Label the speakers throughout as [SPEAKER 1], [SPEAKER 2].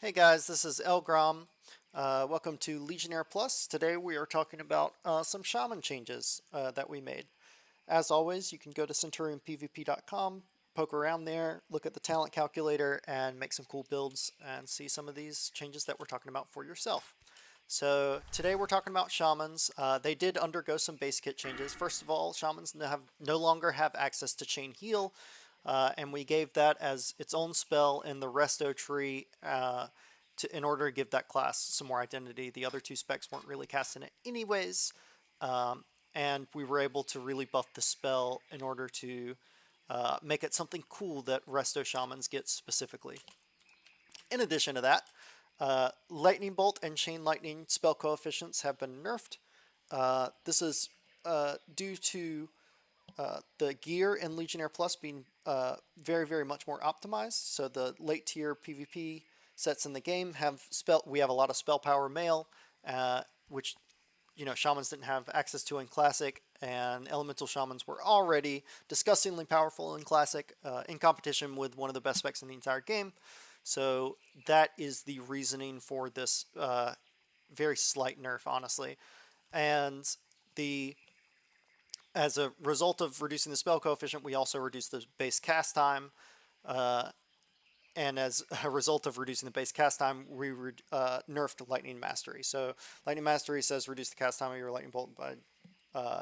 [SPEAKER 1] Hey guys, this is Elgrom. Welcome to Legionnaire Plus. Today we are talking about some Shaman changes that we made. As always, you can go to CenturionPVP.com, poke around there, look at the talent calculator, and make some cool builds and see some of these changes that we're talking about for yourself. So today we're talking about Shamans. They did undergo some base kit changes. First of all, Shamans no longer have access to Chain Heal, and we gave that as its own spell in the Resto tree in order to give that class some more identity. The other two specs weren't really casting it anyways, and we were able to really buff the spell in order to make it something cool that Resto Shamans get specifically. In addition to that, Lightning Bolt and Chain Lightning spell coefficients have been nerfed. This is due to the gear in Legionnaire Plus being very much more optimized. So the late tier PvP sets in the game we have a lot of spell power mail, which Shamans didn't have access to in Classic, and Elemental Shamans were already disgustingly powerful in Classic, in competition with one of the best specs in the entire game. So that is the reasoning for this very slight nerf, honestly. And as a result of reducing the spell coefficient, we also reduced the base cast time. And as a result of reducing the base cast time, we nerfed Lightning Mastery. So Lightning Mastery says reduce the cast time of your Lightning Bolt by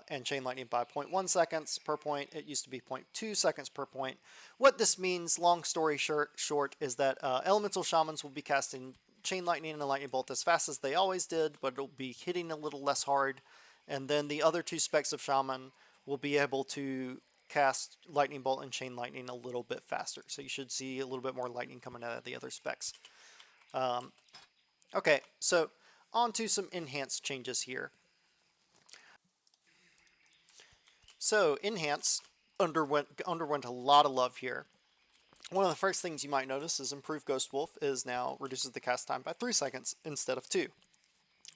[SPEAKER 1] and Chain Lightning by 0.1 seconds per point. It used to be 0.2 seconds per point. What this means, long story short, is that Elemental Shamans will be casting Chain Lightning and a Lightning Bolt as fast as they always did, but it'll be hitting a little less hard. And then the other two specs of Shaman will be able to cast Lightning Bolt and Chain Lightning a little bit faster. So you should see a little bit more lightning coming out of the other specs. Okay, so on to some enhanced changes here. So Enhance underwent a lot of love here. One of the first things you might notice is Improved Ghost Wolf is now reduces the cast time by 3 seconds instead of 2.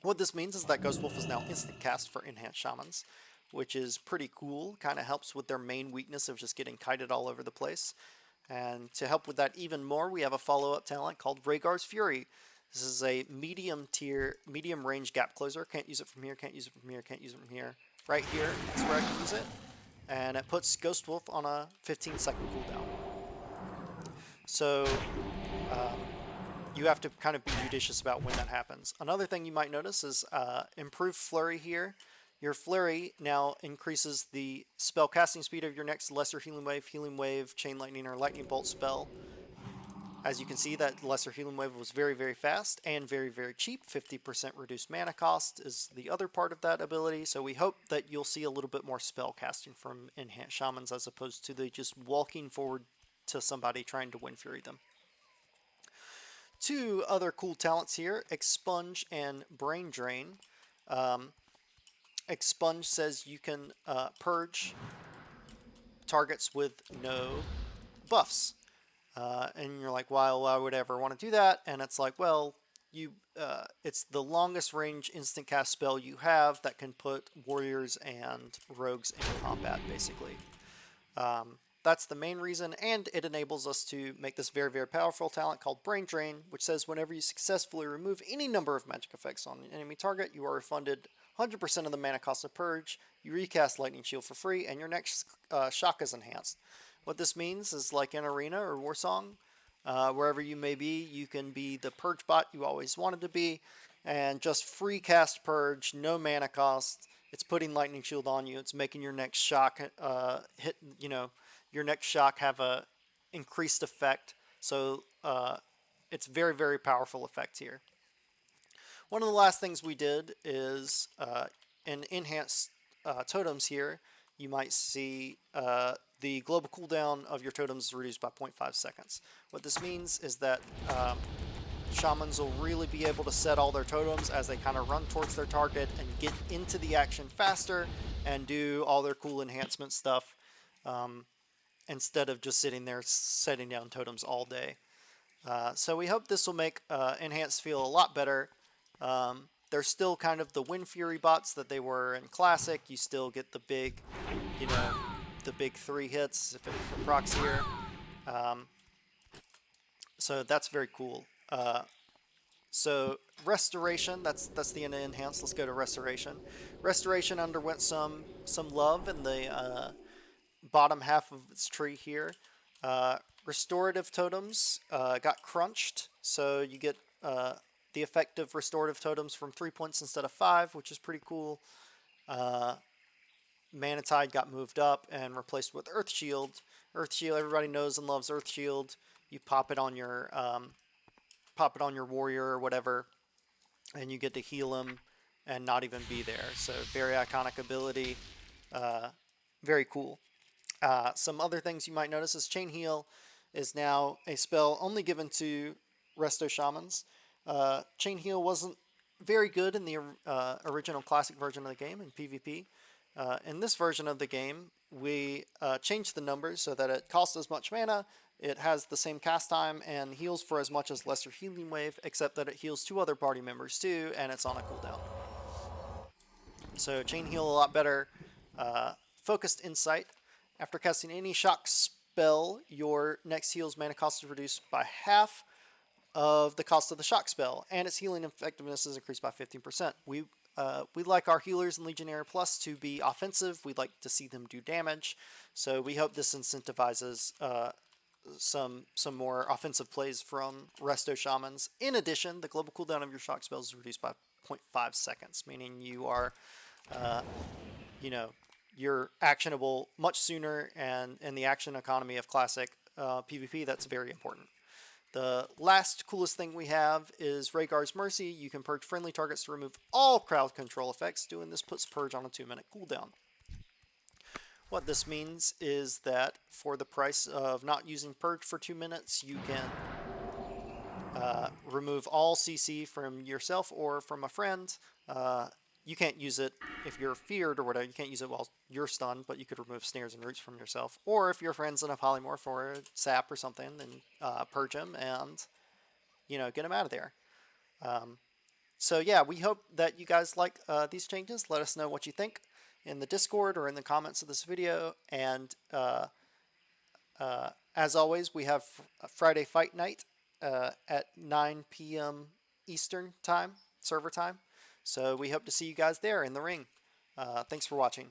[SPEAKER 1] What this means is that Ghost Wolf is now instant cast for Enhanced Shamans, which is pretty cool. Kind of helps with their main weakness of just getting kited all over the place. And to help with that even more, we have a follow-up talent called Rhaegar's Fury. This is a medium range gap closer. Can't use it from here, can't use it from here, can't use it from here. Right here is where I can use it. And it puts Ghost Wolf on a 15-second cooldown. So you have to kind of be judicious about when that happens. Another thing you might notice is improved Flurry here. Your Flurry now increases the spell casting speed of your next Lesser Healing Wave, Chain Lightning, or Lightning Bolt spell. As you can see, that Lesser Healing Wave was very fast and very cheap. 50% reduced mana cost is the other part of that ability. So we hope that you'll see a little bit more spell casting from Enhanced Shamans as opposed to the just walking forward to somebody trying to Wind Fury them. Two other cool talents here, Expunge and Brain Drain. Expunge says you can purge targets with no buffs. And you're like, well, why would I ever want to do that? And it's like, well, it's the longest range instant cast spell you have that can put warriors and rogues in combat, basically. That's the main reason, and it enables us to make this very powerful talent called Brain Drain, which says whenever you successfully remove any number of magic effects on an enemy target, you are refunded 100% of the mana cost of Purge, you recast Lightning Shield for free, and your next shock is enhanced. What this means is, like in Arena or Warsong, wherever you may be, you can be the Purge bot you always wanted to be, and just free cast Purge, no mana cost. It's putting Lightning Shield on you. It's making your next shock hit, your next shock have a increased effect. So it's very powerful effect here. One of the last things we did is in enhanced totems here, you might see the global cooldown of your totems is reduced by 0.5 seconds. What this means is that Shamans will really be able to set all their totems as they kind of run towards their target and get into the action faster and do all their cool enhancement stuff instead of just sitting there setting down totems all day. So we hope this will make Enhanced feel a lot better. They're still kind of the Wind Fury bots that they were in Classic. You still get the big, the big 3 hits if it procs here. So that's very cool. So restoration, that's the end of enhance. Let's go to restoration. Restoration underwent some love in the bottom half of its tree here. Uh, Restorative totems got crunched, so you get the effect of restorative totems from 3 points instead of 5, which is pretty cool. Uh, Mana Tide got moved up and replaced with Earth Shield. Earth Shield, everybody knows and loves Earth Shield. You pop it on your warrior or whatever, and you get to heal him and not even be there. So very iconic ability, uh, very cool. Some other things you might notice is Chain Heal is now a spell only given to Resto Shamans. Chain Heal wasn't very good in the original classic version of the game in PvP. In this version of the game, we changed the numbers so that it costs as much mana, it has the same cast time, and heals for as much as Lesser Healing Wave, except that it heals 2 other party members too, and it's on a cooldown. So Chain Heal a lot better. Focused Insight. After casting any shock spell, your next heal's mana cost is reduced by half of the cost of the shock spell, and its healing effectiveness is increased by 15%. We like our healers in Legionnaire Plus to be offensive. We'd like to see them do damage, so we hope this incentivizes some more offensive plays from Resto Shamans. In addition, the global cooldown of your shock spells is reduced by 0.5 seconds, meaning you are, you know, you're actionable much sooner, and in the action economy of classic PvP, that's very important. The last coolest thing we have is Rhaegar's Mercy. You can purge friendly targets to remove all crowd control effects. Doing this puts Purge on a 2-minute cooldown. What this means is that for the price of not using Purge for 2 minutes, you can remove all CC from yourself or from a friend. You can't use it if you're feared or whatever. You can't use it while you're stunned, but you could remove snares and roots from yourself. Or if your friend's in a polymorph or a sap or something, then purge him and, get him out of there. So yeah, we hope that you guys like these changes. Let us know what you think in the Discord or in the comments of this video. And as always, we have Friday Fight Night at 9 p.m. Eastern time, server time. So we hope to see you guys there in the ring. Thanks for watching.